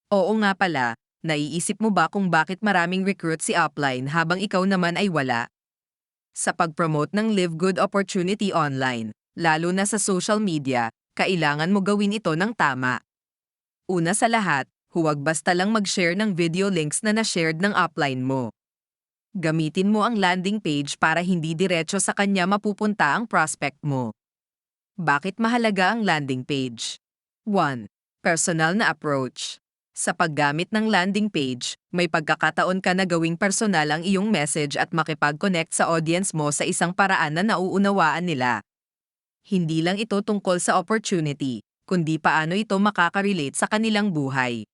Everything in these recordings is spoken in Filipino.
Oo nga pala, naiisip mo ba kung bakit maraming recruit si upline habang ikaw naman ay wala? Sa pag-promote ng Live Good opportunity online, lalo na sa social media, kailangan mo gawin ito ng tama. Una sa lahat, huwag basta lang mag-share ng video links na na-shared ng upline mo. Gamitin mo ang landing page para hindi diretso sa kanya mapupunta ang prospect mo. Bakit mahalaga ang landing page? 1. Personal na approach. Sa paggamit ng landing page, may pagkakataon ka na gawing personal ang iyong message at makipag-connect sa audience mo sa isang paraan na nauunawaan nila. Hindi lang ito tungkol sa opportunity, kundi paano ito makaka-relate sa kanilang buhay.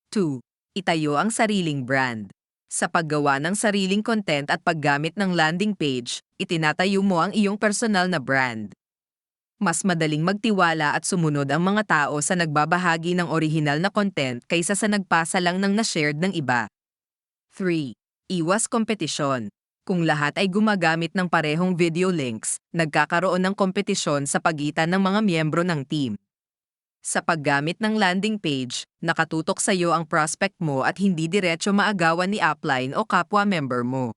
2. Itayo ang sariling brand. Sa paggawa ng sariling content at paggamit ng landing page, itinatayo mo ang iyong personal na brand. Mas madaling magtiwala at sumunod ang mga tao sa nagbabahagi ng orihinal na content kaysa sa nagpasa lang ng na-shared ng iba. 3. Iwas kompetisyon. Kung lahat ay gumagamit ng parehong video links, nagkakaroon ng kompetisyon sa pagitan ng mga miyembro ng team. Sa paggamit ng landing page, nakatutok sa iyo ang prospect mo at hindi diretso maagawan ni upline o kapwa member mo.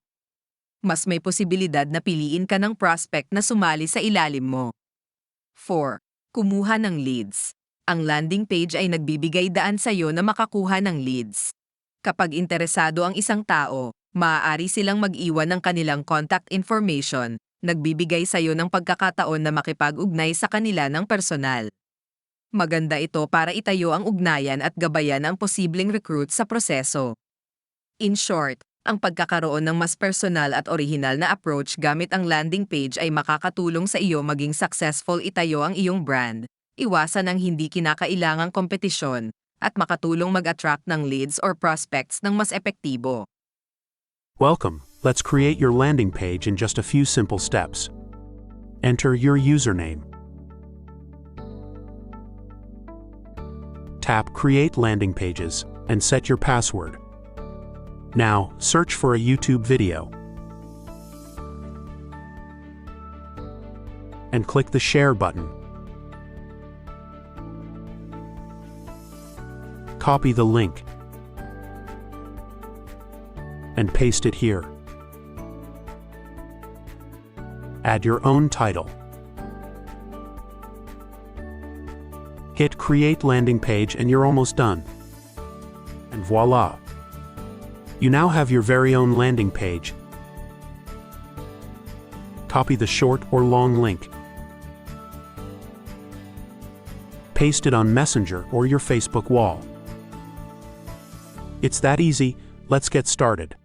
Mas may posibilidad na piliin ka ng prospect na sumali sa ilalim mo. 4. Kumuha ng leads. Ang landing page ay nagbibigay daan sa iyo na makakuha ng leads. Kapag interesado ang isang tao, maaari silang mag-iwan ng kanilang contact information, nagbibigay sa iyo ng pagkakataon na makipag-ugnay sa kanila ng personal. Maganda ito para itayo ang ugnayan at gabayan ang posibleng recruit sa proseso. In short, ang pagkakaroon ng mas personal at orihinal na approach gamit ang landing page ay makakatulong sa iyo maging successful itayo ang iyong brand, iwasan ang hindi kinakailangang kompetisyon, at makatulong mag-attract ng leads or prospects ng mas epektibo. Welcome. Let's create your landing page in just a few simple steps. Enter your username. Tap Create Landing Pages and set your password. Now, search for a YouTube video and click the Share button. Copy the link and paste it here. Add your own title. Hit Create Landing Page and you're almost done. And voila! You now have your very own landing page. Copy the short or long link. Paste it on Messenger or your Facebook wall. It's that easy. Let's get started.